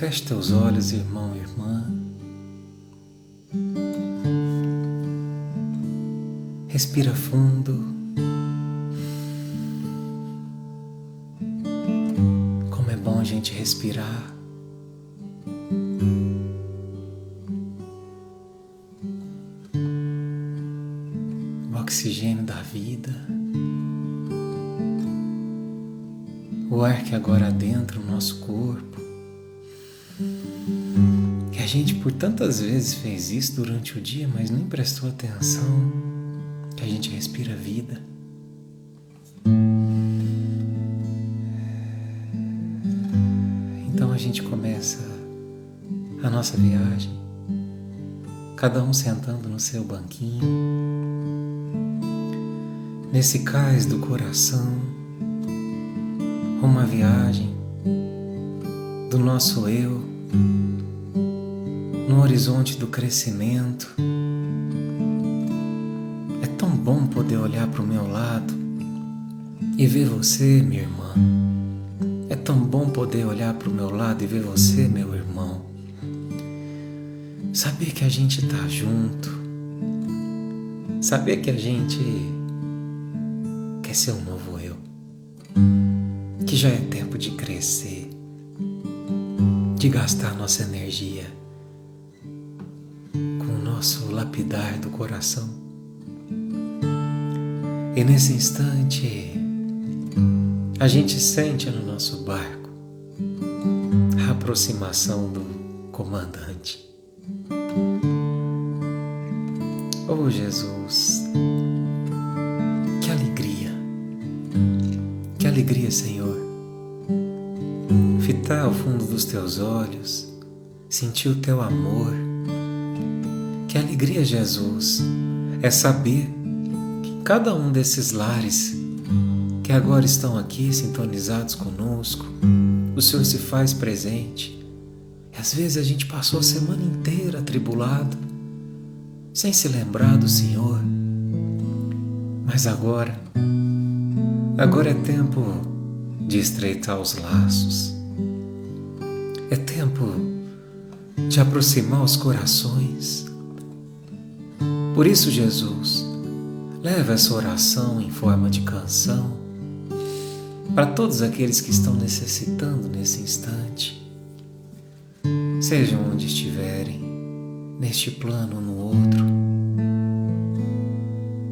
Feche teus olhos, irmão e irmã. Respira fundo. Como é bom a gente respirar. O oxigênio da vida. O ar que agora adentra o nosso corpo. Que a gente por tantas vezes fez isso durante o dia, mas nem prestou atenção. Que a gente respira vida. Então a gente começa a nossa viagem, cada um sentando no seu banquinho, nesse cais do coração, uma viagem do nosso eu, no horizonte do crescimento. É tão bom poder olhar para o meu lado e ver você, minha irmã. É tão bom poder olhar para o meu lado e ver você, meu irmão. Saber que a gente está junto. Saber que a gente quer ser um novo eu. Que já é tempo de crescer, de gastar nossa energia com o nosso lapidar do coração. E nesse instante, a gente sente no nosso barco a aproximação do comandante. Oh Jesus, que alegria, Senhor, fitar ao fundo dos teus olhos, sentir o teu amor. Que alegria, Jesus, é saber que cada um desses lares que agora estão aqui sintonizados conosco, o Senhor se faz presente. E às vezes a gente passou a semana inteira atribulado, sem se lembrar do Senhor. Mas agora é tempo de estreitar os laços. É tempo de aproximar os corações. Por isso, Jesus, leva essa oração em forma de canção para todos aqueles que estão necessitando nesse instante, sejam onde estiverem, neste plano ou no outro.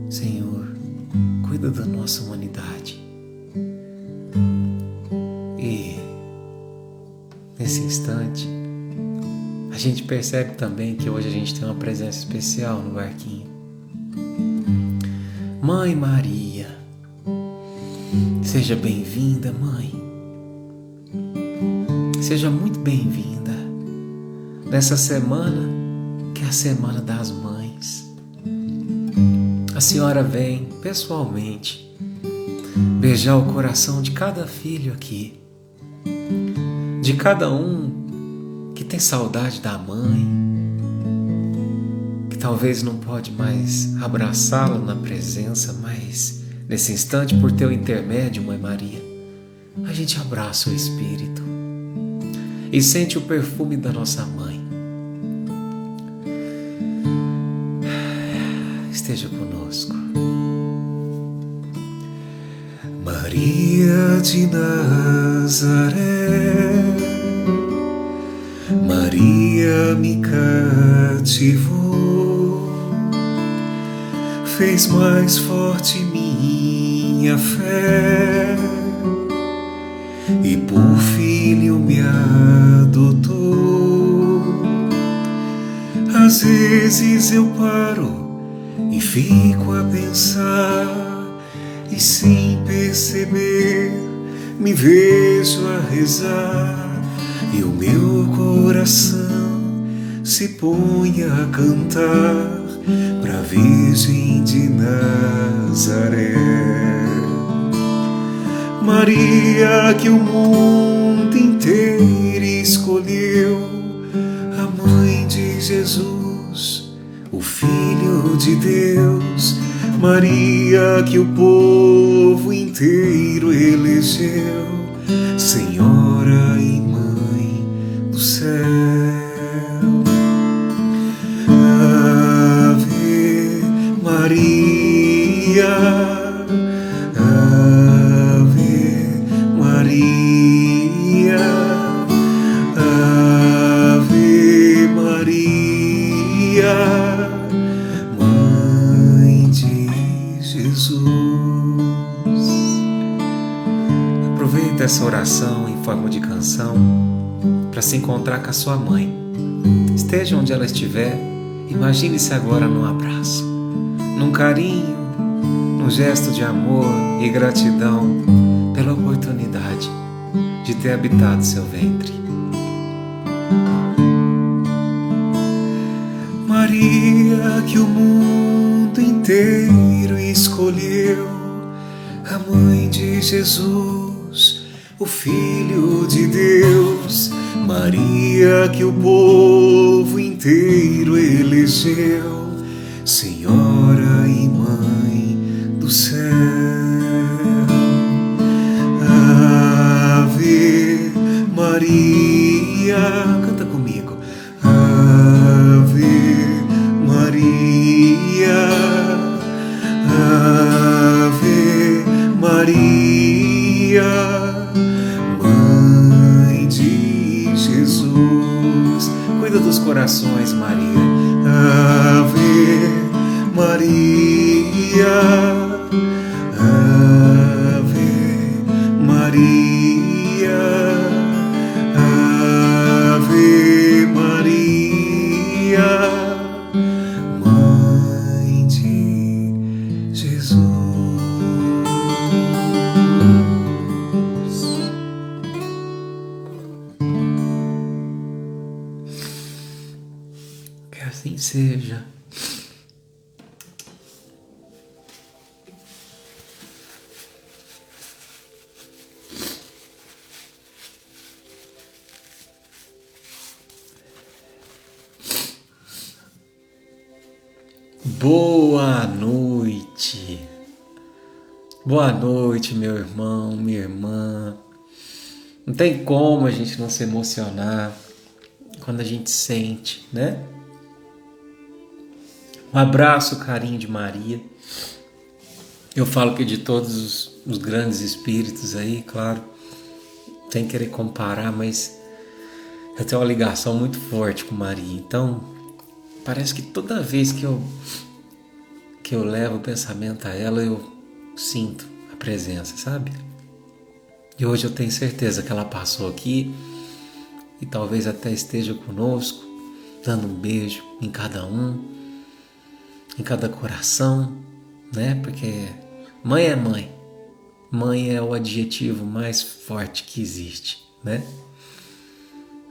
Senhor, cuida da nossa humanidade. E nesse instante, a gente percebe também que hoje a gente tem uma presença especial no barquinho. Mãe Maria, seja bem-vinda, mãe. Seja muito bem-vinda nessa semana que é a Semana das Mães. A senhora vem pessoalmente beijar o coração de cada filho aqui, de cada um que tem saudade da mãe, que talvez não pode mais abraçá-la na presença, mas nesse instante, por teu intermédio, Mãe Maria, a gente abraça o Espírito e sente o perfume da nossa mãe. Esteja conosco. Maria de Nazaré, Maria me cativou, fez mais forte minha fé e por filho me adotou. Às vezes eu paro e fico a pensar, e sem perceber me vejo a rezar, e o meu coração se põe a cantar pra Virgem de Nazaré. Maria que o mundo inteiro escolheu, a mãe de Jesus, o Filho de Deus. Maria que o povo inteiro elegeu, Senhora e Mãe do céu. Ave Maria, Ave Maria, Ave Maria, Mãe de Jesus. Aproveita essa oração em forma de canção para se encontrar com a sua mãe. Esteja onde ela estiver, imagine-se agora num abraço, num carinho, num gesto de amor e gratidão pela oportunidade de ter habitado seu ventre. Maria, que o mundo inteiro escolheu, a mãe de Jesus, o Filho de Deus. Maria, que o povo inteiro elegeu, Senhora e Mãe do céu. Ave Maria, canta comigo. Ave Maria, Ave Maria, Mãe de Jesus. Cuida dos corações, Maria. Ave Maria, Ave Maria, Ave Maria, Mãe de Jesus. Que assim seja. Boa noite. Boa noite, meu irmão, minha irmã. Não tem como a gente não se emocionar quando a gente sente, né? Um abraço, carinho de Maria. Eu falo que de todos os grandes espíritos aí, claro, sem querer comparar, mas eu tenho uma ligação muito forte com Maria. Então, parece que toda vez que eu levo o pensamento a ela, eu sinto a presença, sabe? E hoje eu tenho certeza que ela passou aqui e talvez até esteja conosco, dando um beijo em cada um, em cada coração, né? Porque mãe é mãe. Mãe é o adjetivo mais forte que existe, né?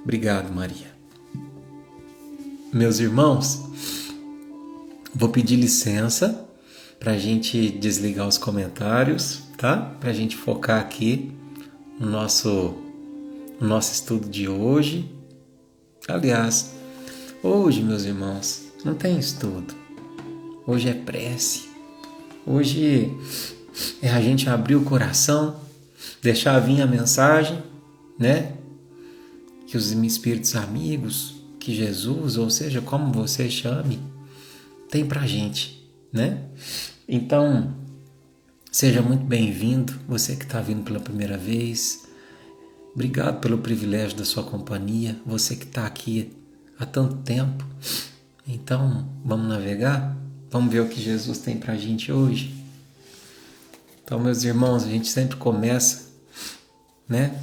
Obrigado, Maria. Meus irmãos, vou pedir licença para a gente desligar os comentários, tá? Para a gente focar aqui no nosso estudo de hoje. Aliás, hoje, meus irmãos, não tem estudo. Hoje é prece. Hoje é a gente abrir o coração, deixar vir a mensagem, né? Que os espíritos amigos, que Jesus, ou seja, como você chame, tem pra gente, né? Então, seja muito bem-vindo, você que está vindo pela primeira vez. Obrigado pelo privilégio da sua companhia, você que está aqui há tanto tempo. Então, vamos navegar? Vamos ver o que Jesus tem pra gente hoje? Então, meus irmãos, a gente sempre começa, né?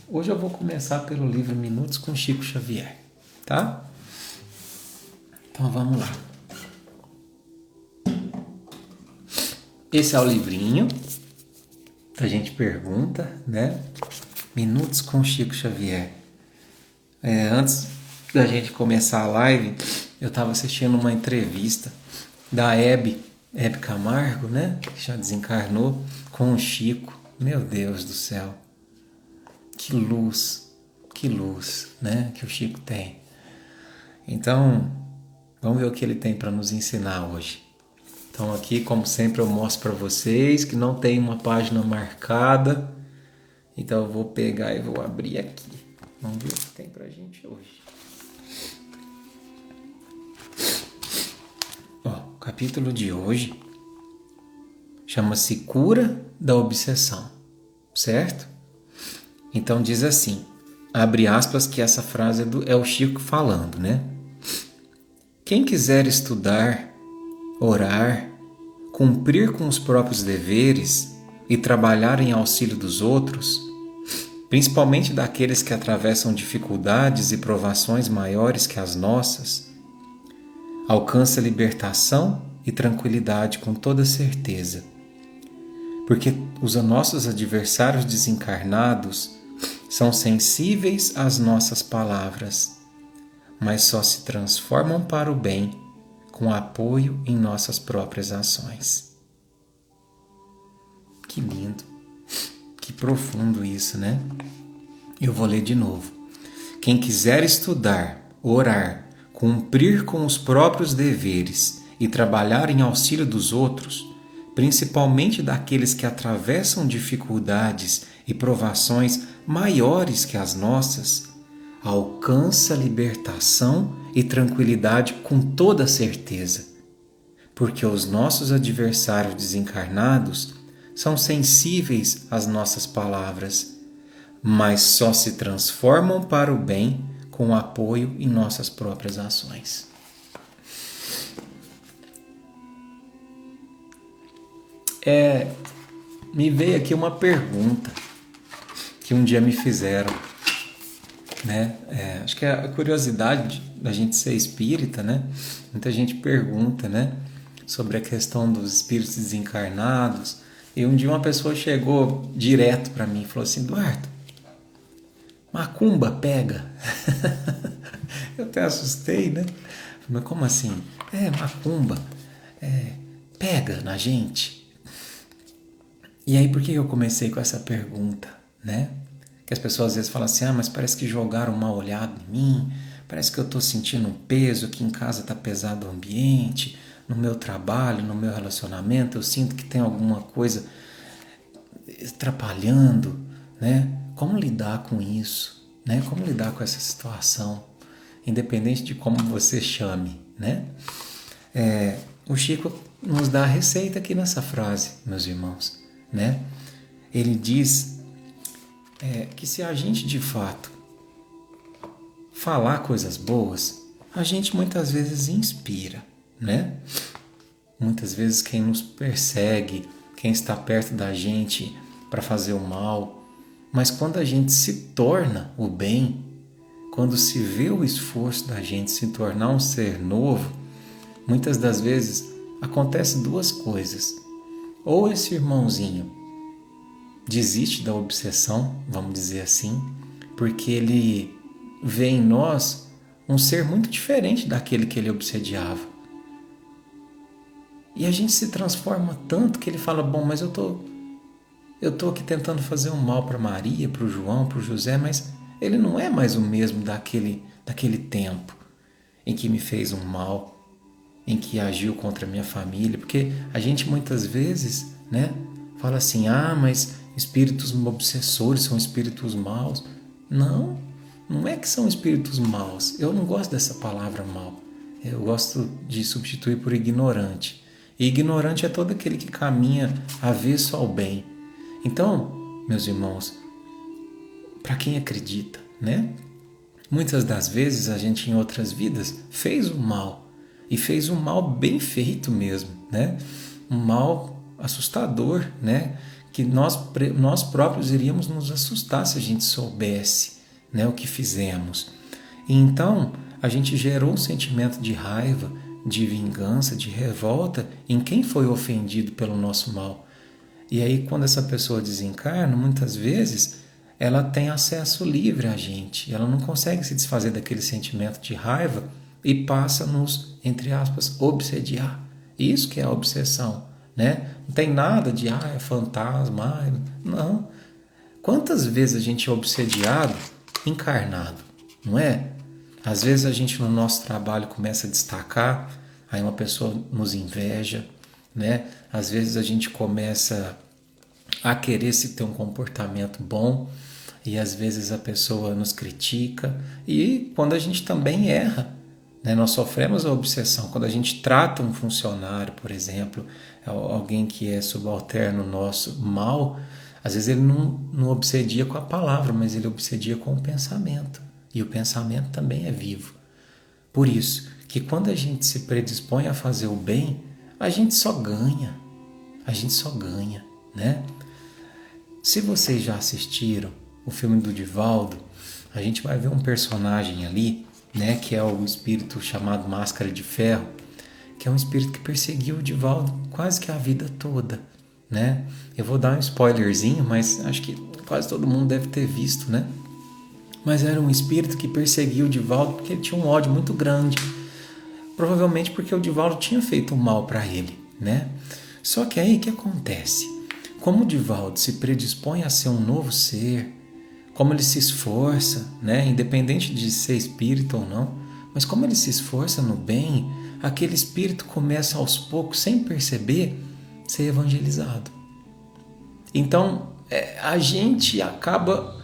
Hoje eu vou começar pelo livro Minutos com Chico Xavier, tá? Então, vamos lá. Esse é o livrinho que a gente pergunta, né? Minutos com Chico Xavier. Antes da gente começar a live, eu estava assistindo uma entrevista da Hebe Camargo, né? Que já desencarnou, com o Chico. Meu Deus do céu. Que luz, né? Que o Chico tem. Então, vamos ver o que ele tem para nos ensinar hoje. Então aqui, como sempre, eu mostro para vocês que não tem uma página marcada. Então eu vou pegar e vou abrir aqui. Vamos ver o que tem pra gente hoje. O capítulo de hoje chama-se Cura da Obsessão, certo? Então diz assim, abre aspas, que essa frase é o Chico falando, né? Quem quiser estudar, orar, cumprir com os próprios deveres e trabalhar em auxílio dos outros, principalmente daqueles que atravessam dificuldades e provações maiores que as nossas, alcança libertação e tranquilidade com toda certeza. Porque os nossos adversários desencarnados são sensíveis às nossas palavras, mas só se transformam para o bem com apoio em nossas próprias ações. Que lindo, que profundo isso, né? Eu vou ler de novo. Quem quiser estudar, orar, cumprir com os próprios deveres e trabalhar em auxílio dos outros, principalmente daqueles que atravessam dificuldades e provações maiores que as nossas, alcança libertação e tranquilidade com toda certeza, porque os nossos adversários desencarnados são sensíveis às nossas palavras, mas só se transformam para o bem com apoio em nossas próprias ações. Me veio aqui uma pergunta que um dia me fizeram, né? Acho que é a curiosidade da gente ser espírita, né? Muita gente pergunta, né, sobre a questão dos espíritos desencarnados. E um dia uma pessoa chegou direto para mim e falou assim: Eduardo, macumba pega? Eu até assustei, né? Mas como assim? Macumba pega na gente? E aí, por que eu comecei com essa pergunta, né? Que as pessoas às vezes falam assim, mas parece que jogaram uma olhada em mim, parece que eu estou sentindo um peso, aqui em casa está pesado o ambiente, no meu trabalho, no meu relacionamento, eu sinto que tem alguma coisa atrapalhando, né? Como lidar com isso, né? Como lidar com essa situação, independente de como você chame, né? O Chico nos dá a receita aqui nessa frase, meus irmãos, né? Ele diz que se a gente de fato falar coisas boas, a gente muitas vezes inspira, né? Muitas vezes quem nos persegue, quem está perto da gente para fazer o mal, mas quando a gente se torna o bem, quando se vê o esforço da gente se tornar um ser novo, muitas das vezes acontece duas coisas. Ou esse irmãozinho desiste da obsessão, vamos dizer assim, porque ele vê em nós um ser muito diferente daquele que ele obsediava. E a gente se transforma tanto que ele fala, bom, mas eu tô aqui tentando fazer um mal para Maria, para o João, para o José, mas ele não é mais o mesmo daquele tempo em que me fez um mal, em que agiu contra a minha família, porque a gente muitas vezes, né, fala assim, mas espíritos obsessores são espíritos maus. Não é que são espíritos maus. Eu não gosto dessa palavra mal. Eu gosto de substituir por ignorante. E ignorante é todo aquele que caminha avesso ao bem. Então, meus irmãos, para quem acredita, né? Muitas das vezes a gente em outras vidas fez o mal. E fez um mal bem feito mesmo, né? Um mal assustador, né? Que nós próprios iríamos nos assustar se a gente soubesse, né, o que fizemos. E então a gente gerou um sentimento de raiva, de vingança, de revolta em quem foi ofendido pelo nosso mal. E aí quando essa pessoa desencarna, muitas vezes ela tem acesso livre a gente, ela não consegue se desfazer daquele sentimento de raiva e passa a nos, entre aspas, obsediar. Isso que é a obsessão, né? Não tem nada de, é fantasma, não. Quantas vezes a gente é obsediado encarnado, não é? Às vezes a gente no nosso trabalho começa a destacar, aí uma pessoa nos inveja, né? Às vezes a gente começa a querer se ter um comportamento bom e às vezes a pessoa nos critica, e quando a gente também erra, né? Nós sofremos a obsessão. Quando a gente trata um funcionário, por exemplo, alguém que é subalterno nosso mal, às vezes ele não obsedia com a palavra, mas ele obsedia com o pensamento. E o pensamento também é vivo. Por isso, que quando a gente se predispõe a fazer o bem, a gente só ganha. A gente só ganha, né? Se vocês já assistiram o filme do Divaldo, a gente vai ver um personagem ali, né, que é o espírito chamado Máscara de Ferro, que é um espírito que perseguiu o Divaldo quase que a vida toda, né? Eu vou dar um spoilerzinho, mas acho que quase todo mundo deve ter visto, né? Mas era um espírito que perseguiu o Divaldo porque ele tinha um ódio muito grande. Provavelmente porque o Divaldo tinha feito mal para ele, né? Só que aí o que acontece? Como o Divaldo se predispõe a ser um novo ser, como ele se esforça, né? Independente de ser espírito ou não, mas como ele se esforça no bem, aquele espírito começa aos poucos, sem perceber, ser evangelizado. Então, a gente acaba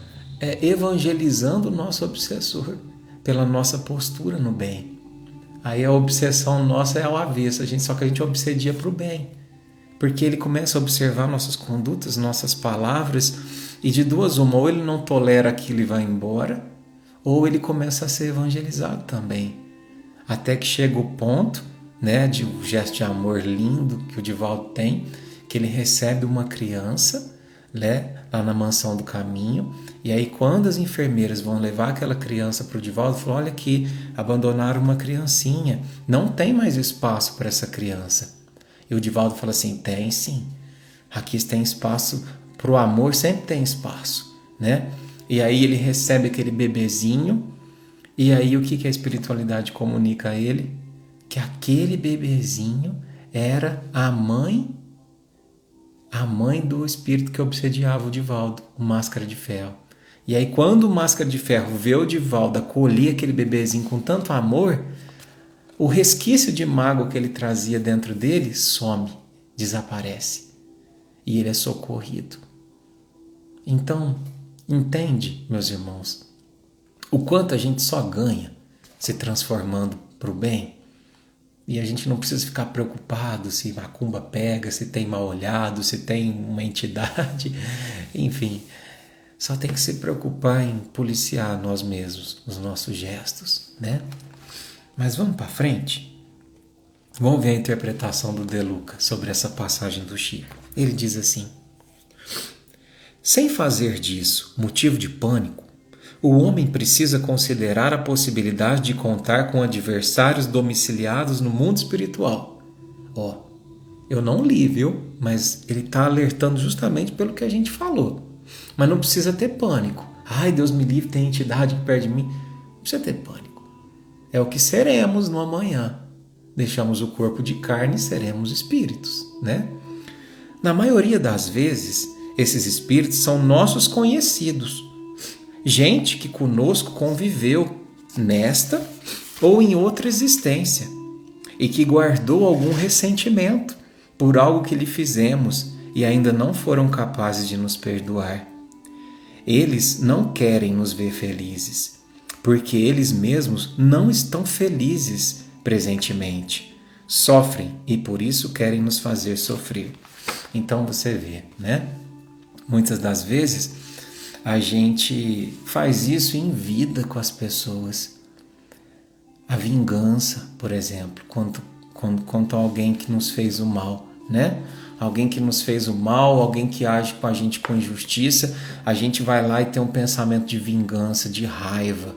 evangelizando o nosso obsessor pela nossa postura no bem. Aí a obsessão nossa é ao avesso, só que a gente obsedia para o bem. Porque ele começa a observar nossas condutas, nossas palavras, e de duas uma, ou ele não tolera aquilo e vai embora, ou ele começa a ser evangelizado também. Até que chega o ponto, né, de um gesto de amor lindo que o Divaldo tem, que ele recebe uma criança, né, lá na mansão do caminho, e aí quando as enfermeiras vão levar aquela criança para o Divaldo, falam, olha aqui, abandonaram uma criancinha, não tem mais espaço para essa criança. E o Divaldo fala assim, tem sim, aqui tem espaço, para o amor sempre tem espaço, né? E aí ele recebe aquele bebezinho, e aí o que a espiritualidade comunica a ele? Que aquele bebezinho era a mãe do espírito que obsediava o Divaldo, o Máscara de Ferro. E aí quando o Máscara de Ferro vê o Divaldo acolher aquele bebezinho com tanto amor, o resquício de mágoa que ele trazia dentro dele some, desaparece. E ele é socorrido. Então, entende, meus irmãos, o quanto a gente só ganha se transformando para o bem? E a gente não precisa ficar preocupado se macumba pega, se tem mal olhado, se tem uma entidade, enfim. Só tem que se preocupar em policiar nós mesmos, os nossos gestos, né? Mas vamos para frente? Vamos ver a interpretação do De Luca sobre essa passagem do Chico. Ele diz assim, sem fazer disso motivo de pânico, o homem precisa considerar a possibilidade de contar com adversários domiciliados no mundo espiritual. Eu não li, viu? Mas ele está alertando justamente pelo que a gente falou. Mas não precisa ter pânico. Ai, Deus me livre, tem entidade que perde mim. Não precisa ter pânico. É o que seremos no amanhã. Deixamos o corpo de carne e seremos espíritos, né? Na maioria das vezes, esses espíritos são nossos conhecidos. Gente que conosco conviveu nesta ou em outra existência e que guardou algum ressentimento por algo que lhe fizemos e ainda não foram capazes de nos perdoar. Eles não querem nos ver felizes, porque eles mesmos não estão felizes presentemente. Sofrem e por isso querem nos fazer sofrer. Então você vê, né? Muitas das vezes a gente faz isso em vida com as pessoas. A vingança, por exemplo, quanto a alguém que nos fez o mal, né? Alguém que nos fez o mal, alguém que age com a gente com injustiça, a gente vai lá e tem um pensamento de vingança, de raiva.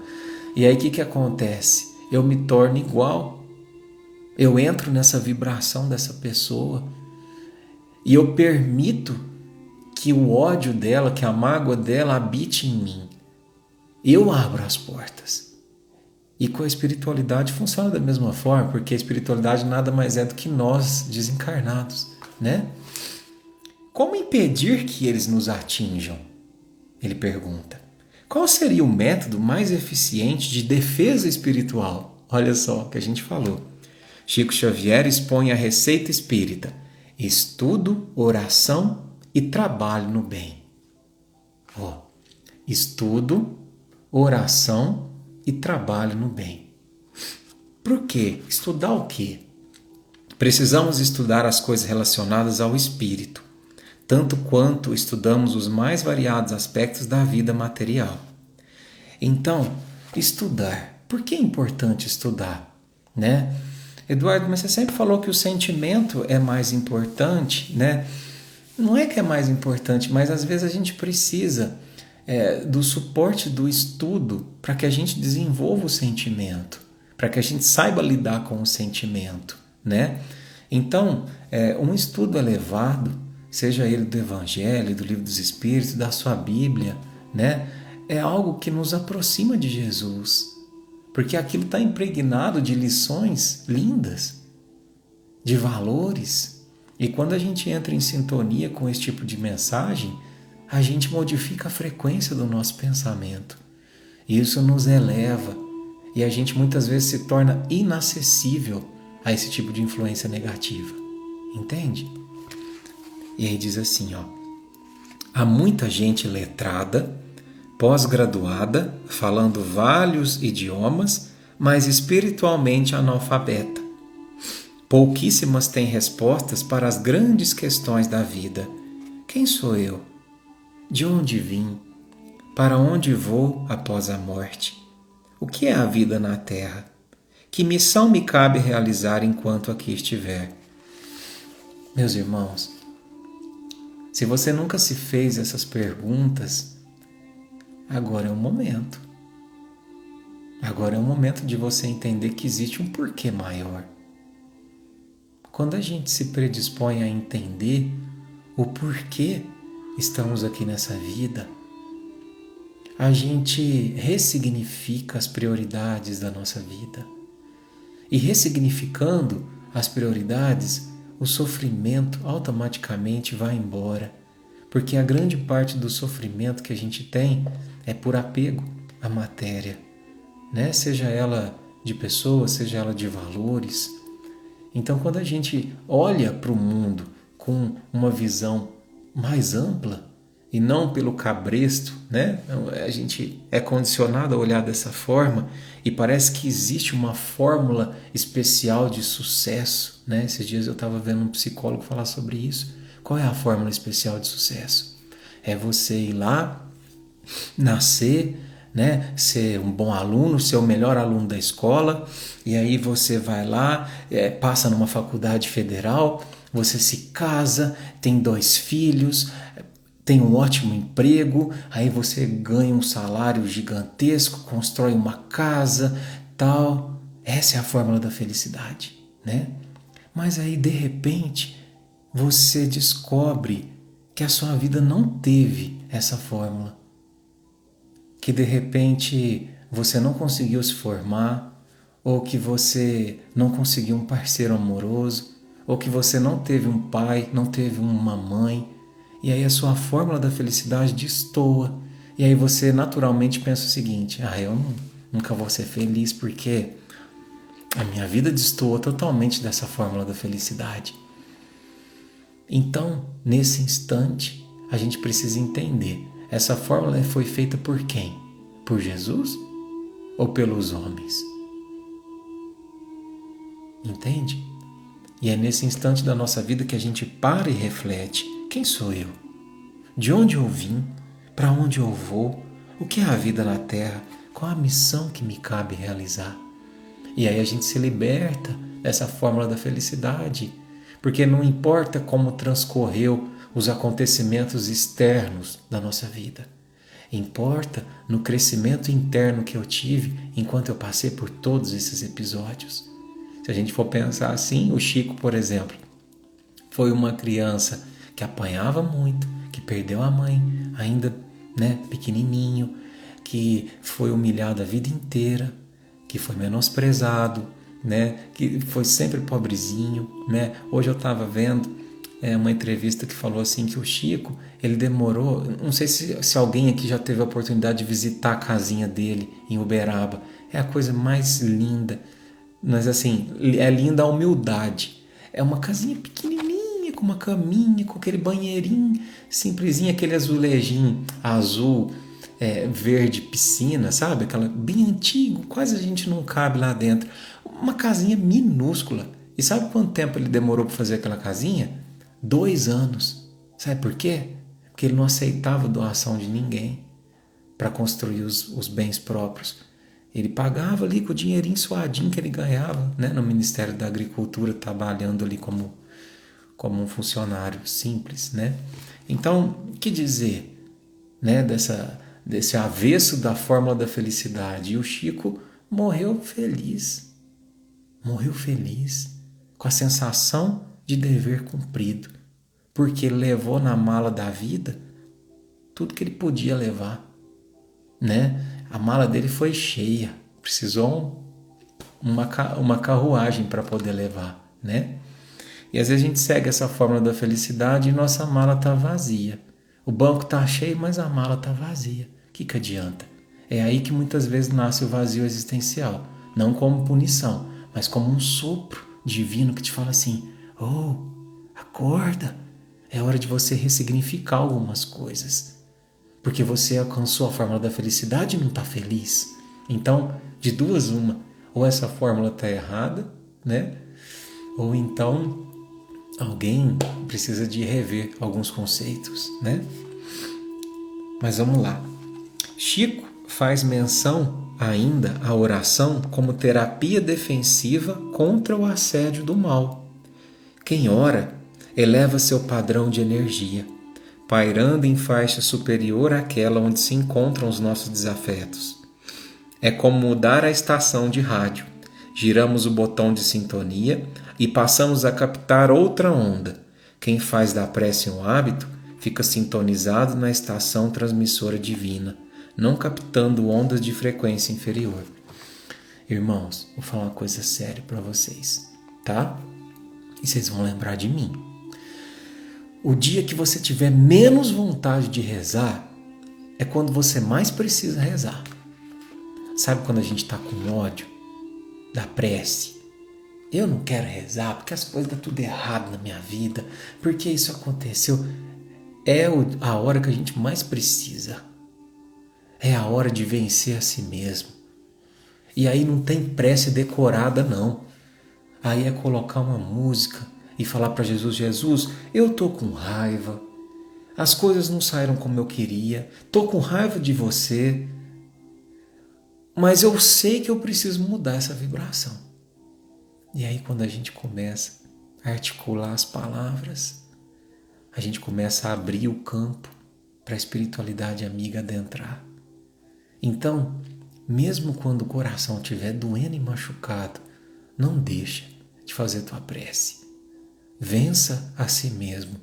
E aí o que acontece? Eu me torno igual. Eu entro nessa vibração dessa pessoa e eu permito que o ódio dela, que a mágoa dela habite em mim. Eu abro as portas. E com a espiritualidade funciona da mesma forma, porque a espiritualidade nada mais é do que nós desencarnados, né? Como impedir que eles nos atinjam? Ele pergunta. Qual seria o método mais eficiente de defesa espiritual? Olha só o que a gente falou. Chico Xavier expõe a receita espírita: estudo, oração e trabalho no bem. estudo, oração e trabalho no bem. Por quê? Estudar o quê? Precisamos estudar as coisas relacionadas ao espírito, tanto quanto estudamos os mais variados aspectos da vida material. Então, estudar. Por que é importante estudar? Né? Eduardo, mas você sempre falou que o sentimento é mais importante, né? Não é que é mais importante, mas às vezes a gente precisa do suporte do estudo para que a gente desenvolva o sentimento, para que a gente saiba lidar com o sentimento, né? Então, um estudo elevado, seja ele do Evangelho, do Livro dos Espíritos, da sua Bíblia, né? É algo que nos aproxima de Jesus, porque aquilo está impregnado de lições lindas, de valores. E quando a gente entra em sintonia com esse tipo de mensagem, a gente modifica a frequência do nosso pensamento. Isso nos eleva e a gente muitas vezes se torna inacessível a esse tipo de influência negativa. Entende? E aí diz assim, ó: há muita gente letrada, pós-graduada, falando vários idiomas, mas espiritualmente analfabeta. Pouquíssimas têm respostas para as grandes questões da vida. Quem sou eu? De onde vim? Para onde vou após a morte? O que é a vida na Terra? Que missão me cabe realizar enquanto aqui estiver? Meus irmãos, se você nunca se fez essas perguntas, agora é o momento. Agora é o momento de você entender que existe um porquê maior. Quando a gente se predispõe a entender o porquê estamos aqui nessa vida, a gente ressignifica as prioridades da nossa vida. E ressignificando as prioridades, o sofrimento automaticamente vai embora, porque a grande parte do sofrimento que a gente tem é por apego à matéria, né? Seja ela de pessoas, seja ela de valores. Então, quando a gente olha para o mundo com uma visão mais ampla e não pelo cabresto, né? A gente é condicionado a olhar dessa forma e parece que existe uma fórmula especial de sucesso, né? Esses dias eu estava vendo um psicólogo falar sobre isso. Qual é a fórmula especial de sucesso? É você ir lá, nascer, né? Ser um bom aluno, ser o melhor aluno da escola, e aí você vai lá, passa numa faculdade federal, você se casa, tem 2 filhos, tem um ótimo emprego, aí você ganha um salário gigantesco, constrói uma casa, tal. Essa é a fórmula da felicidade, né? Mas aí, de repente, você descobre que a sua vida não teve essa fórmula. Que de repente você não conseguiu se formar, ou que você não conseguiu um parceiro amoroso, ou que você não teve um pai, não teve uma mãe, e aí a sua fórmula da felicidade destoa, e aí você naturalmente pensa o seguinte: eu nunca vou ser feliz porque a minha vida destoa totalmente dessa fórmula da felicidade. Então, nesse instante, a gente precisa entender: essa fórmula foi feita por quem? Por Jesus ou pelos homens? Entende? E é nesse instante da nossa vida que a gente para e reflete: quem sou eu? De onde eu vim? Para onde eu vou? O que é a vida na Terra? Qual a missão que me cabe realizar? E aí a gente se liberta dessa fórmula da felicidade, porque não importa como transcorreu os acontecimentos externos da nossa vida. Importa no crescimento interno que eu tive enquanto eu passei por todos esses episódios. Se a gente for pensar assim, o Chico, por exemplo, foi uma criança que apanhava muito, que perdeu a mãe ainda, né, pequenininho, que foi humilhado a vida inteira, que foi menosprezado, né, que foi sempre pobrezinho, né? Hoje eu estava vendo uma entrevista que falou assim que o Chico, ele demorou, não sei se alguém aqui já teve a oportunidade de visitar a casinha dele em Uberaba. É a coisa mais linda, mas assim, é linda a humildade. É uma casinha pequenininha, com uma caminha, com aquele banheirinho simplesinho, aquele azulejinho azul, verde piscina, sabe? Aquela bem antigo, quase a gente não cabe lá dentro. Uma casinha minúscula. E sabe quanto tempo ele demorou para fazer aquela casinha? 2 anos. Sabe por quê? Porque ele não aceitava doação de ninguém para construir os bens próprios. Ele pagava ali com o dinheirinho suadinho que ele ganhava, né, no Ministério da Agricultura, trabalhando ali como um funcionário simples, né? Então, o que dizer, né, desse avesso da fórmula da felicidade? E o Chico morreu feliz, com a sensação de dever cumprido, porque ele levou na mala da vida tudo que ele podia levar, né? A mala dele foi cheia, precisou uma carruagem para poder levar, né? E às vezes a gente segue essa fórmula da felicidade e nossa mala está vazia. O banco está cheio, mas a mala está vazia. O que adianta? É aí que muitas vezes nasce o vazio existencial. Não como punição, mas como um sopro divino que te fala assim: oh, acorda, é hora de você ressignificar algumas coisas. Porque você alcançou a fórmula da felicidade e não está feliz. Então, de duas uma, ou essa fórmula está errada, né? Ou então alguém precisa de rever alguns conceitos, né? Mas vamos lá. Chico faz menção ainda à oração como terapia defensiva contra o assédio do mal. Quem ora eleva seu padrão de energia, pairando em faixa superior àquela onde se encontram os nossos desafetos. É como mudar a estação de rádio. Giramos o botão de sintonia e passamos a captar outra onda. Quem faz da prece um hábito fica sintonizado na estação transmissora divina, não captando ondas de frequência inferior. Irmãos, vou falar uma coisa séria para vocês, tá? E vocês vão lembrar de mim. O dia que você tiver menos vontade de rezar é quando você mais precisa rezar. Sabe quando a gente está com ódio da prece? Eu não quero rezar porque as coisas dão tudo errado na minha vida, porque isso aconteceu. É a hora que a gente mais precisa. É a hora de vencer a si mesmo. E aí não tem prece decorada, não. Aí é colocar uma música e falar para Jesus: Jesus, eu tô com raiva. As coisas não saíram como eu queria. Tô com raiva de você. Mas eu sei que eu preciso mudar essa vibração. E aí quando a gente começa a articular as palavras, a gente começa a abrir o campo para a espiritualidade amiga adentrar. Então, mesmo quando o coração estiver doendo e machucado, não deixa de fazer tua prece. Vença a si mesmo.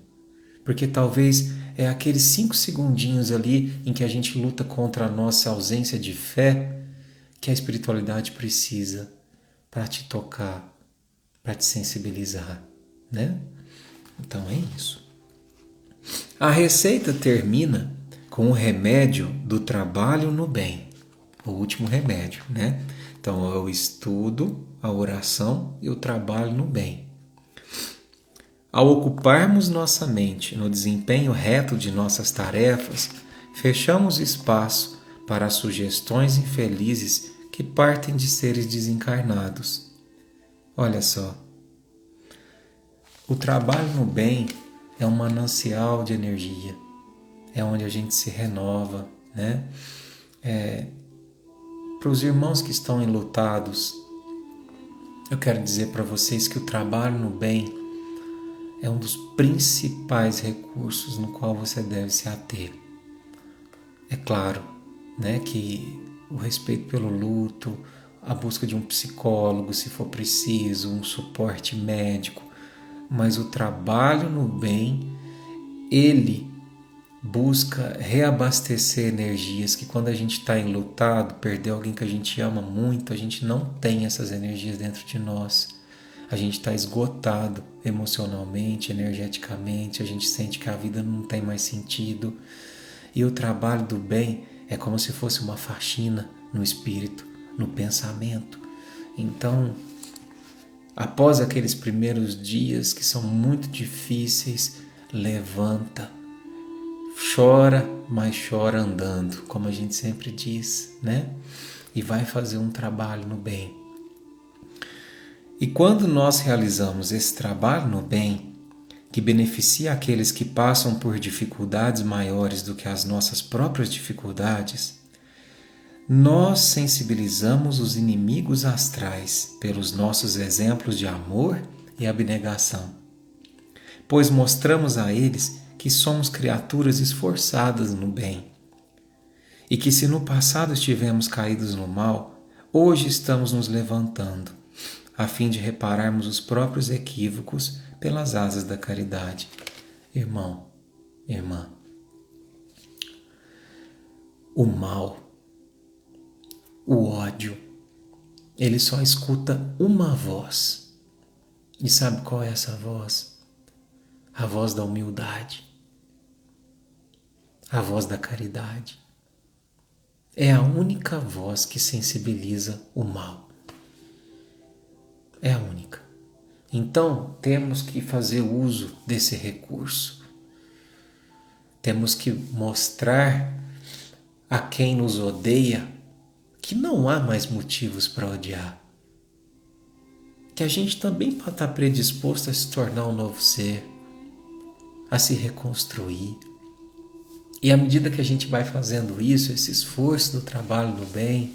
Porque talvez é aqueles 5 segundinhos ali em que a gente luta contra a nossa ausência de fé que a espiritualidade precisa para te tocar, para te sensibilizar, né? Então é isso. A receita termina com o remédio do trabalho no bem, o último remédio, né? Então é o estudo, a oração e o trabalho no bem. Ao ocuparmos nossa mente no desempenho reto de nossas tarefas, fechamos espaço para as sugestões infelizes que partem de seres desencarnados. Olha só, o trabalho no bem é um manancial de energia, é onde a gente se renova, né? Para os irmãos que estão enlutados, eu quero dizer para vocês que o trabalho no bem é um dos principais recursos no qual você deve se ater. É claro, né, que o respeito pelo luto, a busca de um psicólogo, se for preciso, um suporte médico, mas o trabalho no bem, ele busca reabastecer energias que quando a gente está enlutado, perdeu alguém que a gente ama muito, a gente não tem essas energias dentro de nós. A gente está esgotado emocionalmente, energeticamente, a gente sente que a vida não tem mais sentido. E o trabalho do bem é como se fosse uma faxina no espírito, no pensamento. Então, após aqueles primeiros dias que são muito difíceis, levanta, chora, mas chora andando, como a gente sempre diz, né? E vai fazer um trabalho no bem. E quando nós realizamos esse trabalho no bem, que beneficia aqueles que passam por dificuldades maiores do que as nossas próprias dificuldades, nós sensibilizamos os inimigos astrais pelos nossos exemplos de amor e abnegação, pois mostramos a eles que somos criaturas esforçadas no bem e que, se no passado estivemos caídos no mal, hoje estamos nos levantando, a fim de repararmos os próprios equívocos pelas asas da caridade. Irmão, irmã, o mal, o ódio, ele só escuta uma voz. E sabe qual é essa voz? A voz da humildade, a voz da caridade. É a única voz que sensibiliza o mal. É a única. Então, temos que fazer uso desse recurso. Temos que mostrar a quem nos odeia que não há mais motivos para odiar. Que a gente também está predisposto a se tornar um novo ser, a se reconstruir. E à medida que a gente vai fazendo isso, esse esforço do trabalho no bem,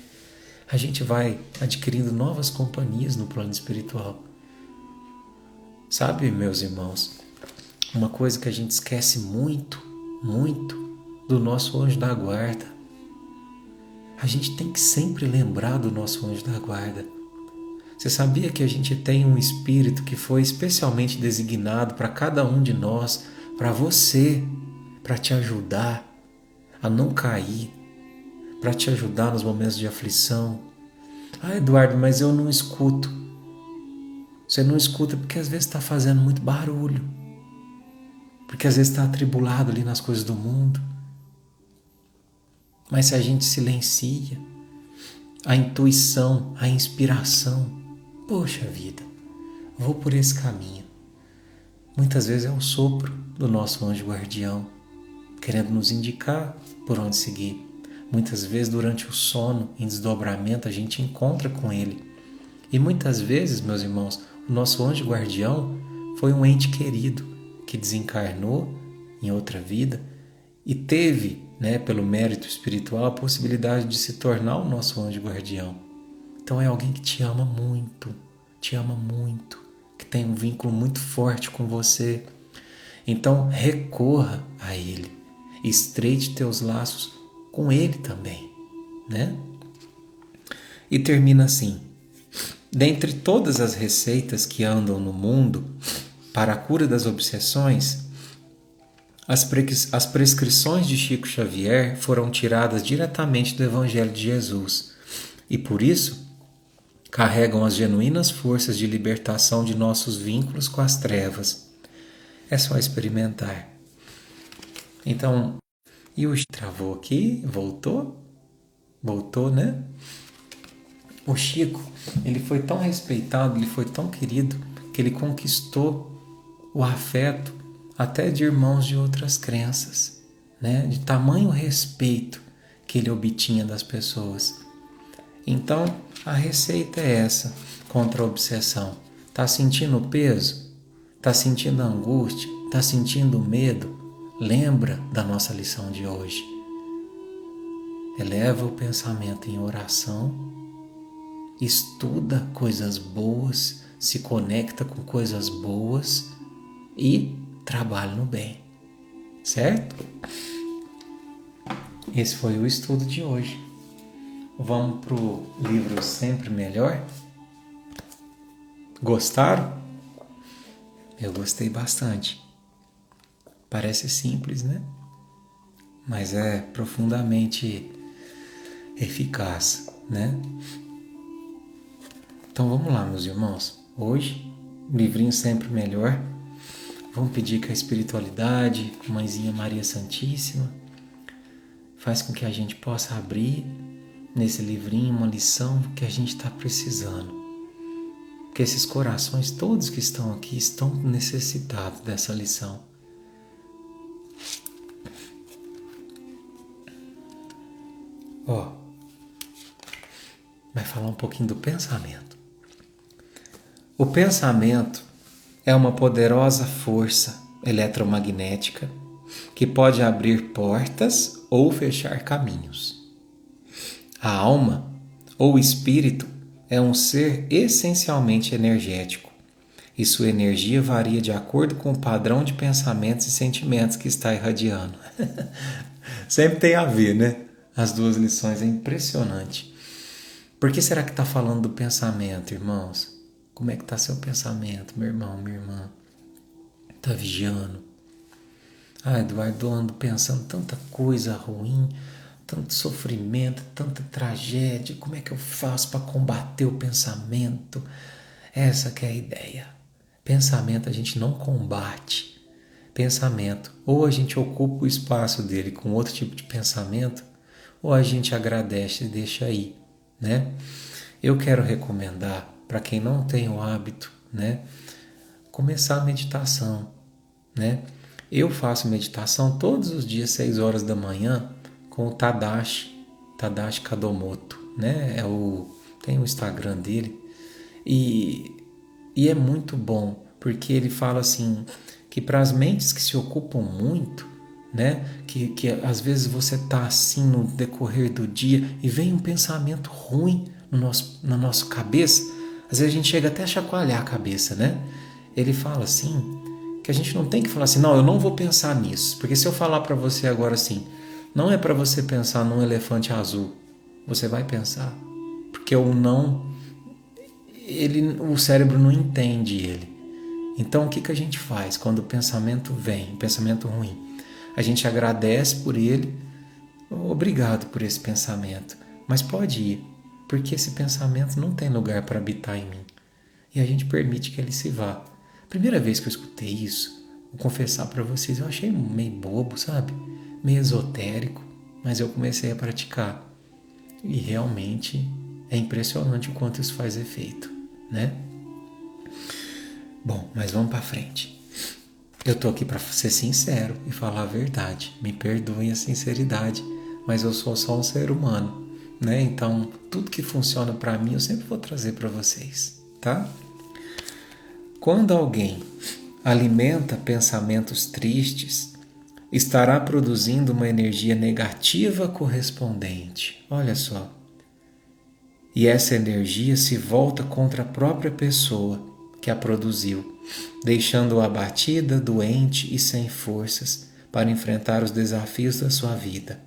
a gente vai adquirindo novas companhias no plano espiritual. Sabe, meus irmãos, uma coisa que a gente esquece muito, muito, do nosso anjo da guarda. A gente tem que sempre lembrar do nosso anjo da guarda. Você sabia que a gente tem um espírito que foi especialmente designado para cada um de nós, para você, para te ajudar a não cair, para te ajudar nos momentos de aflição? Ah, Eduardo, mas eu não escuto. Você não escuta porque às vezes está fazendo muito barulho, porque às vezes está atribulado ali nas coisas do mundo. Mas se a gente silencia a intuição, a inspiração, poxa vida, vou por esse caminho. Muitas vezes é o sopro do nosso anjo guardião, querendo nos indicar por onde seguir. Muitas vezes durante o sono, em desdobramento, a gente encontra com ele. E muitas vezes, meus irmãos, o nosso anjo guardião foi um ente querido que desencarnou em outra vida e teve, pelo mérito espiritual, a possibilidade de se tornar o nosso anjo guardião. Então é alguém que te ama muito, que tem um vínculo muito forte com você. Então recorra a ele, estreite teus laços com ele também, E termina assim: dentre todas as receitas que andam no mundo para a cura das obsessões, as prescrições de Chico Xavier foram tiradas diretamente do Evangelho de Jesus e, por isso, carregam as genuínas forças de libertação de nossos vínculos com as trevas. É só experimentar. Então, e o travou aqui, voltou, né? O Chico, ele foi tão respeitado, ele foi tão querido, que ele conquistou o afeto até de irmãos de outras crenças, de tamanho respeito que ele obtinha das pessoas. Então, a receita é essa contra a obsessão. Está sentindo o peso? Está sentindo a angústia? Está sentindo o medo? Lembra da nossa lição de hoje. Eleva o pensamento em oração, estuda coisas boas, se conecta com coisas boas e trabalha no bem, certo? Esse foi o estudo de hoje. Vamos para o livro Sempre Melhor? Gostaram? Eu gostei bastante. Parece simples, Mas é profundamente eficaz, Então vamos lá, meus irmãos. Hoje, livrinho Sempre Melhor. Vamos pedir que a espiritualidade, Mãezinha Maria Santíssima, faz com que a gente possa abrir nesse livrinho uma lição que a gente está precisando. Porque esses corações todos que estão aqui estão necessitados dessa lição. Vai falar um pouquinho do pensamento. O pensamento é uma poderosa força eletromagnética que pode abrir portas ou fechar caminhos. A alma, ou espírito, é um ser essencialmente energético, e sua energia varia de acordo com o padrão de pensamentos e sentimentos que está irradiando. Sempre tem a ver, né? As duas lições, é impressionante. Por que será que está falando do pensamento, irmãos? Como é que está seu pensamento, meu irmão, minha irmã? Está vigiando? Eduardo, eu ando pensando tanta coisa ruim, tanto sofrimento, tanta tragédia. Como é que eu faço para combater o pensamento? Essa que é a ideia. Pensamento a gente não combate. Pensamento, ou a gente ocupa o espaço dele com outro tipo de pensamento, ou a gente agradece e deixa aí, né? Eu quero recomendar para quem não tem o hábito, né, começar a meditação, né? Eu faço meditação todos os dias, 6 horas da manhã, com o Tadashi Kadomoto, né? Tem o Instagram dele e é muito bom, porque ele fala assim, que para as mentes que se ocupam muito, né, que às vezes você está assim no decorrer do dia e vem um pensamento ruim na nossa cabeça, às vezes a gente chega até a chacoalhar a cabeça, né? Ele fala assim, que a gente não tem que falar assim, não, eu não vou pensar nisso, porque se eu falar para você agora assim, não é para você pensar num elefante azul, você vai pensar, porque o cérebro não entende ele. Então o que a gente faz quando o pensamento vem, pensamento ruim? A gente agradece por ele, obrigado por esse pensamento, mas pode ir, porque esse pensamento não tem lugar para habitar em mim. E a gente permite que ele se vá. Primeira vez que eu escutei isso, vou confessar para vocês, eu achei meio bobo, sabe? Meio esotérico, mas eu comecei a praticar. E realmente é impressionante o quanto isso faz efeito, né? Bom, mas vamos para frente. Eu tô aqui para ser sincero e falar a verdade. Me perdoem a sinceridade, mas eu sou só um ser humano, né? Então, tudo que funciona para mim eu sempre vou trazer para vocês, tá? Quando alguém alimenta pensamentos tristes, estará produzindo uma energia negativa correspondente. Olha só. E essa energia se volta contra a própria pessoa que a produziu, deixando-a abatida, doente e sem forças para enfrentar os desafios da sua vida.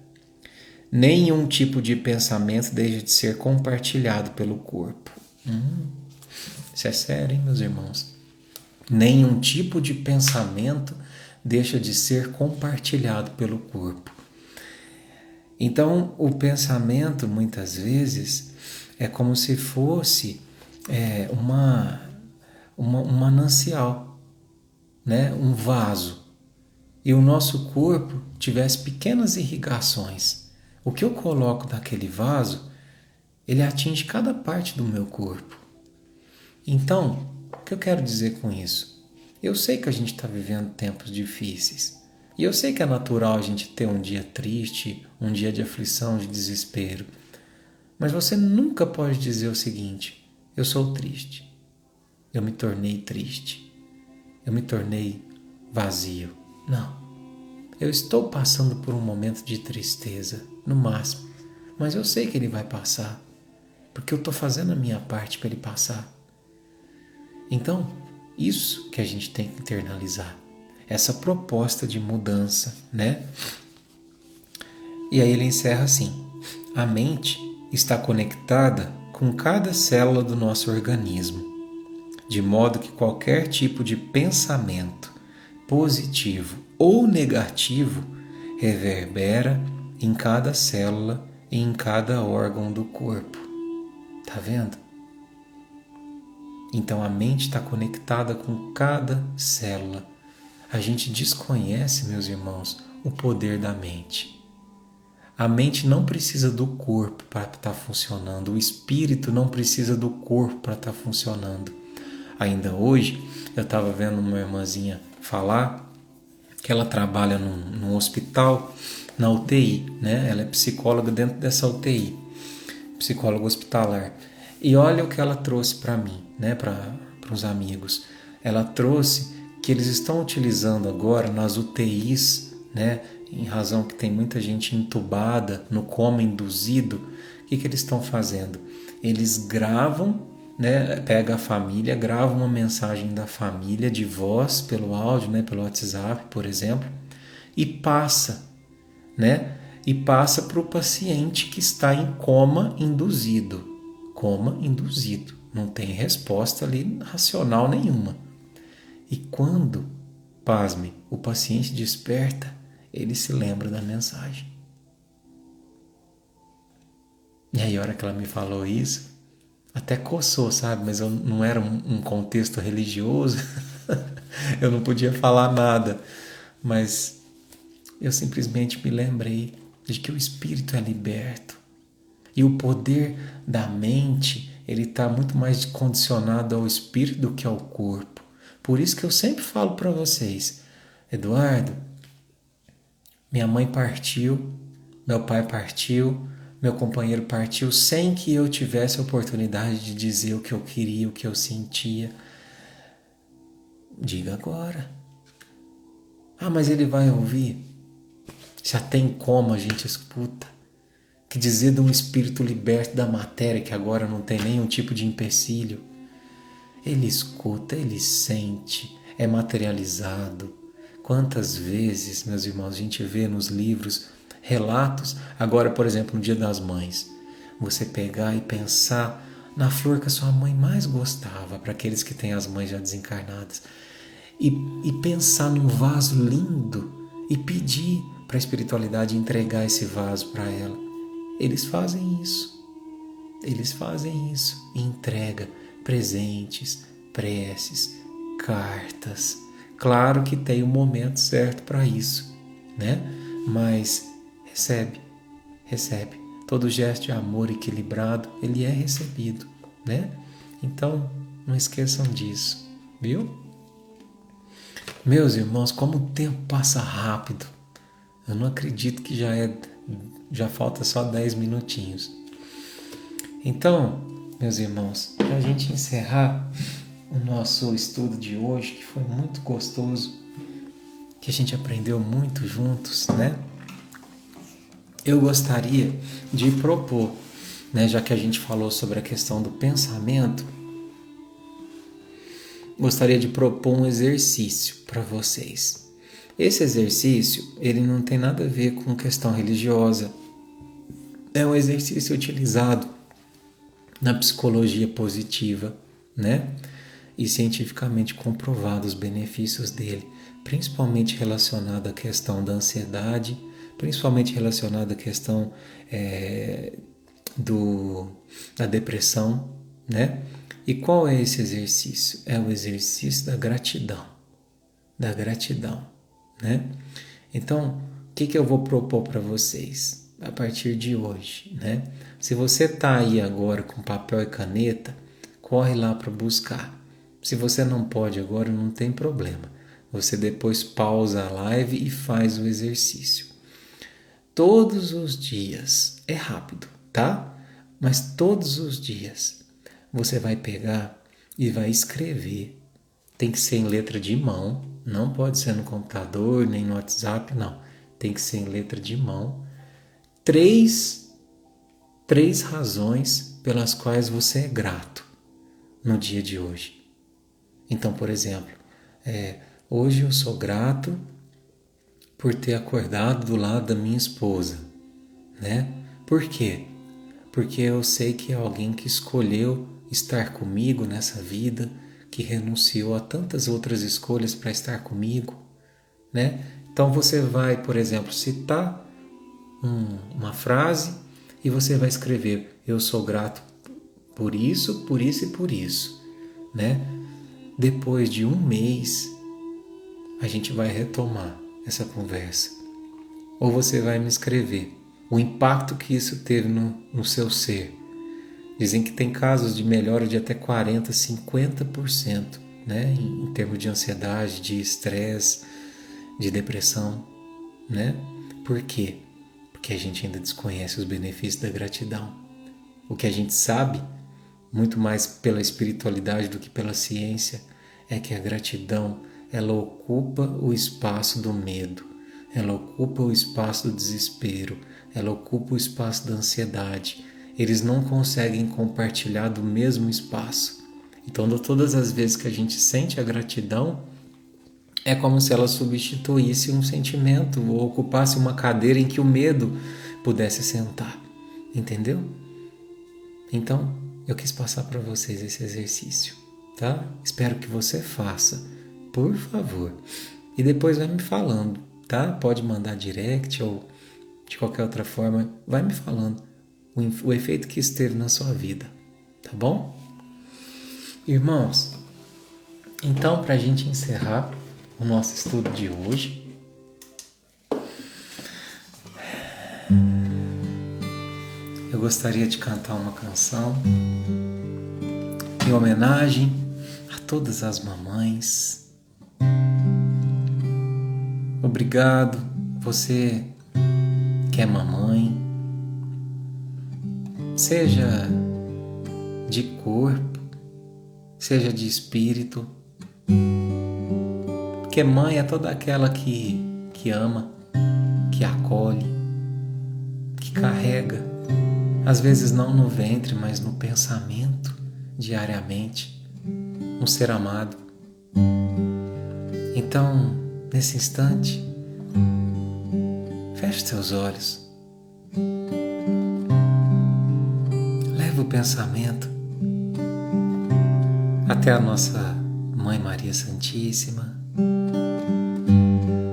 Nenhum tipo de pensamento deixa de ser compartilhado pelo corpo. Isso é sério, hein, meus irmãos? Nenhum tipo de pensamento deixa de ser compartilhado pelo corpo. Então, o pensamento, muitas vezes, é como se fosse um manancial, né? Um vaso. E o nosso corpo tivesse pequenas irrigações. O que eu coloco naquele vaso, ele atinge cada parte do meu corpo. Então, o que eu quero dizer com isso? Eu sei que a gente está vivendo tempos difíceis. E eu sei que é natural a gente ter um dia triste, um dia de aflição, de desespero. Mas você nunca pode dizer o seguinte: eu sou triste. Eu me tornei triste. Eu me tornei vazio. Não. Eu estou passando por um momento de tristeza, no máximo. Mas eu sei que ele vai passar. Porque eu estou fazendo a minha parte para ele passar. Então, isso que a gente tem que internalizar. Essa proposta de mudança, né? E aí ele encerra assim: a mente está conectada com cada célula do nosso organismo, de modo que qualquer tipo de pensamento positivo ou negativo reverbera em cada célula e em cada órgão do corpo. Tá vendo? Então a mente está conectada com cada célula. A gente desconhece, meus irmãos, o poder da mente. A mente não precisa do corpo para estar funcionando. O espírito não precisa do corpo para estar funcionando. Ainda hoje, eu estava vendo uma irmãzinha falar que ela trabalha num hospital na UTI, né? Ela é psicóloga dentro dessa UTI, psicóloga hospitalar. E olha o que ela trouxe para mim, né? Para os amigos. Ela trouxe que eles estão utilizando agora nas UTIs, né? Em razão que tem muita gente entubada, no coma induzido. O que eles estão fazendo? Eles gravam, né? Pega a família, grava uma mensagem da família de voz pelo áudio, né? Pelo WhatsApp, por exemplo, e passa, né? E passa para o paciente que está em coma induzido. Coma induzido. Não tem resposta ali racional nenhuma. E quando, pasme, o paciente desperta, ele se lembra da mensagem. E aí, a hora que ela me falou isso, até coçou, sabe? Mas eu não era um contexto religioso, eu não podia falar nada. Mas eu simplesmente me lembrei de que o espírito é liberto. E o poder da mente, ele está muito mais condicionado ao espírito do que ao corpo. Por isso que eu sempre falo para vocês, Eduardo, minha mãe partiu, meu pai partiu, meu companheiro partiu sem que eu tivesse a oportunidade de dizer o que eu queria, o que eu sentia. Diga agora. Ah, mas ele vai ouvir? Se até em coma a gente escuta. Que dizer de um espírito liberto da matéria que agora não tem nenhum tipo de empecilho? Ele escuta, ele sente, é materializado. Quantas vezes, meus irmãos, a gente vê nos livros relatos, agora, por exemplo, no Dia das Mães, você pegar e pensar na flor que a sua mãe mais gostava, para aqueles que têm as mães já desencarnadas, e pensar num vaso lindo e pedir para a espiritualidade entregar esse vaso para ela. Eles fazem isso. Eles fazem isso e entrega presentes, preces, cartas. Claro que tem o momento certo para isso, né? Mas recebe. Todo gesto de amor equilibrado, ele é recebido, né? Então, não esqueçam disso, viu? Meus irmãos, como o tempo passa rápido. Eu não acredito que já falta só 10 minutinhos. Então, meus irmãos, para a gente encerrar o nosso estudo de hoje, que foi muito gostoso, que a gente aprendeu muito juntos, né? Eu gostaria de propor, né, já que a gente falou sobre a questão do pensamento, gostaria de propor um exercício para vocês. Esse exercício, ele não tem nada a ver com questão religiosa. É um exercício utilizado na psicologia positiva, né? E cientificamente comprovado os benefícios dele, principalmente relacionado à questão da ansiedade, principalmente relacionado à questão da depressão, né? E qual é esse exercício? É o exercício da gratidão, né? Então, o que eu vou propor para vocês a partir de hoje, né? Se você está aí agora com papel e caneta, corre lá para buscar. Se você não pode agora, não tem problema. Você depois pausa a live e faz o exercício. Todos os dias, é rápido, tá? Mas todos os dias você vai pegar e vai escrever. Tem que ser em letra de mão, não pode ser no computador, nem no WhatsApp, não. Tem que ser em letra de mão. Três razões pelas quais você é grato no dia de hoje. Então, por exemplo, hoje eu sou grato por ter acordado do lado da minha esposa, né? Por quê? Porque eu sei que é alguém que escolheu estar comigo nessa vida, que renunciou a tantas outras escolhas para estar comigo, né? Então você vai, por exemplo, citar uma frase e você vai escrever: eu sou grato por isso, por isso e por isso, né? Depois de um mês, a gente vai retomar essa conversa. Ou você vai me escrever o impacto que isso teve no seu ser. Dizem que tem casos de melhora de até 40%, 50%, né? Em termos de ansiedade, de estresse, de depressão, né? Por quê? Porque a gente ainda desconhece os benefícios da gratidão. O que a gente sabe, muito mais pela espiritualidade do que pela ciência, é que a gratidão, ela ocupa o espaço do medo, ela ocupa o espaço do desespero, ela ocupa o espaço da ansiedade. Eles não conseguem compartilhar do mesmo espaço. Então, todas as vezes que a gente sente a gratidão, é como se ela substituísse um sentimento ou ocupasse uma cadeira em que o medo pudesse sentar. Entendeu? Então, eu quis passar para vocês esse exercício, tá? Espero que você faça, por favor. E depois vai me falando, tá? Pode mandar direct ou de qualquer outra forma, vai me falando o efeito que isso teve na sua vida, tá bom? Irmãos, então, para a gente encerrar o nosso estudo de hoje, eu gostaria de cantar uma canção em homenagem a todas as mamães. Obrigado, você que é mamãe, seja de corpo, seja de espírito, porque mãe é toda aquela que ama, que acolhe, que carrega, às vezes não no ventre, mas no pensamento, diariamente, um ser amado. Então, nesse instante, feche seus olhos, leva o pensamento até a nossa Mãe Maria Santíssima,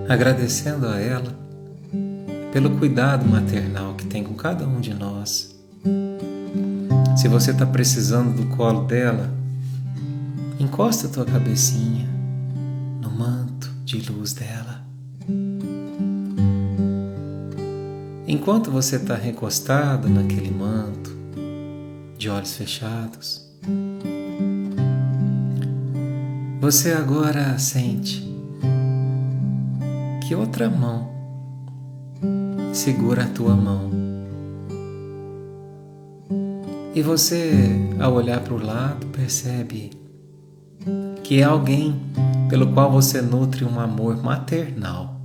agradecendo a ela pelo cuidado maternal que tem com cada um de nós. Se você está precisando do colo dela, encosta a tua cabecinha no manto de luz dela. Enquanto você está recostado naquele manto, de olhos fechados, você agora sente que outra mão segura a tua mão. E você, ao olhar para o lado, percebe que é alguém pelo qual você nutre um amor maternal.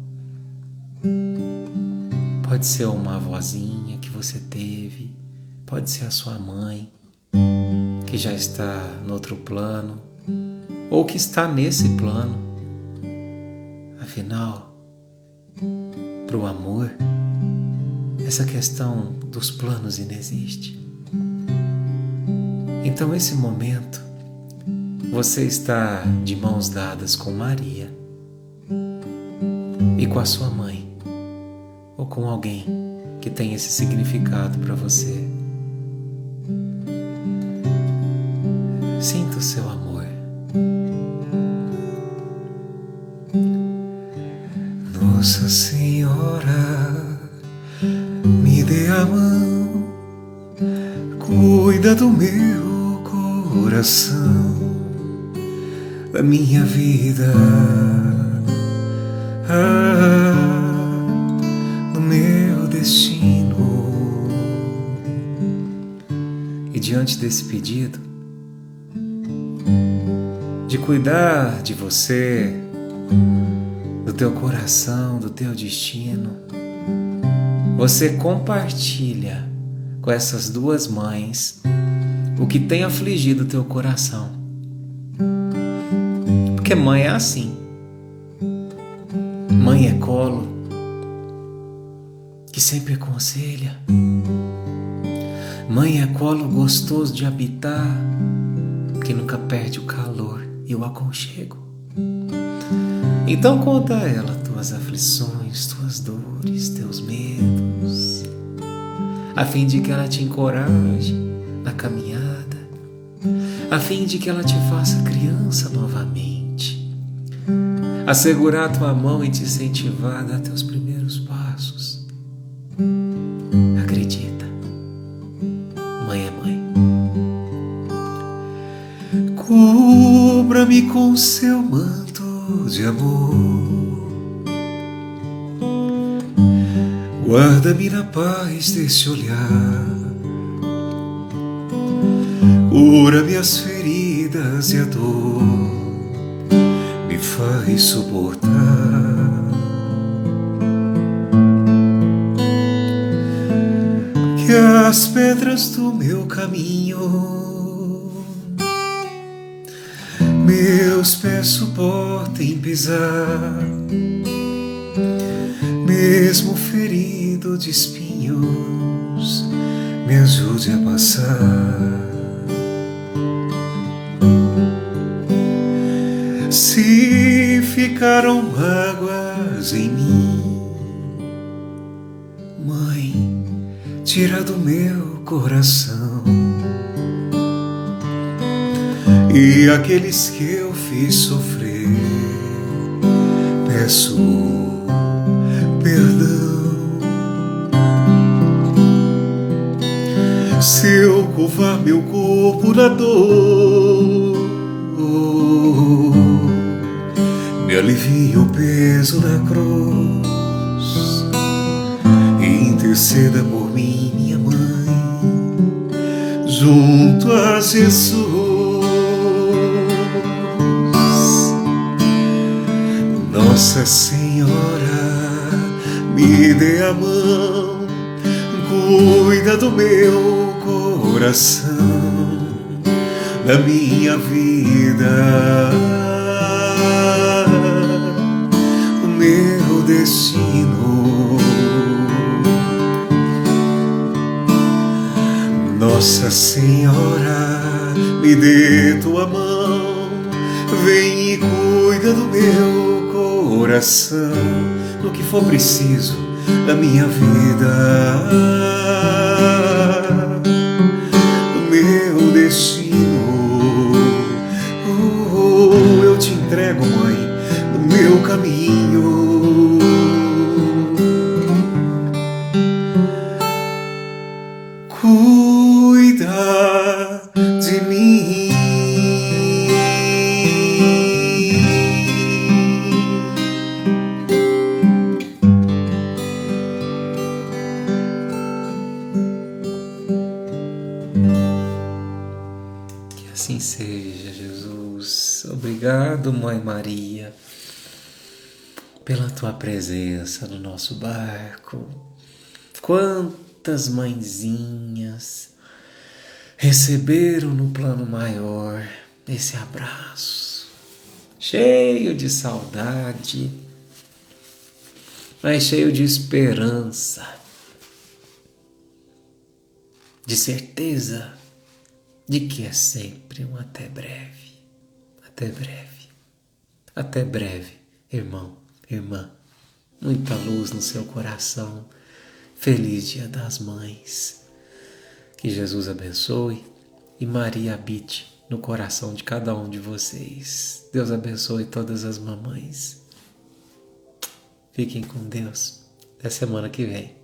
Pode ser uma avózinha que você teve, pode ser a sua mãe, que já está no outro plano, ou que está nesse plano. Afinal, para o amor, essa questão dos planos inexiste. Então, esse momento, você está de mãos dadas com Maria e com a sua mãe, ou com alguém que tem esse significado para você. Sinta o seu amor. Nossa Senhora, me dê a mão, cuida do meu coração, da minha vida, do meu destino. E diante desse pedido de cuidar de você, do teu coração, do teu destino, você compartilha com essas duas mães o que tem afligido o teu coração. Porque mãe é assim. Mãe é colo que sempre aconselha. Mãe é colo gostoso de habitar, que nunca perde o calor e o aconchego. Então conta a ela tuas aflições, tuas dores, teus medos, a fim de que ela te encoraje na caminhada, a fim de que ela te faça criança novamente, a segurar tua mão e te incentivar a dar teus primeiros passos. Acredita, mãe é mãe. Cubra-me com seu manto de amor, Guarda-me na paz desse olhar, cura-me as feridas e a dor me faz suportar. Que as pedras do meu caminho meus pés suportem pisar, mesmo ferido de espinhos, me ajude a passar. Se ficaram mágoas em mim, Mãe, tira do meu coração. E aqueles que eu fiz sofrer, peço perdão. Se eu curvar meu corpo na dor, me alivia o peso da cruz e interceda por mim, minha mãe, junto a Jesus. Nossa Senhora, me dê a mão, cuida do meu coração, da minha vida, do meu destino. Nossa Senhora, me dê tua mão, vem e cuida do meu coração, no que for preciso da minha vida, do meu destino. Eu te entrego, Mãe, do meu caminho. Cuida de mim. Assim seja, Jesus. Obrigado, Mãe Maria, pela tua presença no nosso barco. Quantas mãezinhas receberam no plano maior esse abraço, cheio de saudade, mas cheio de esperança, de certeza de que é sempre um até breve, até breve, até breve, irmão, irmã. Muita luz no seu coração. Feliz Dia das Mães. Que Jesus abençoe e Maria habite no coração de cada um de vocês. Deus abençoe todas as mamães. Fiquem com Deus. Até semana que vem.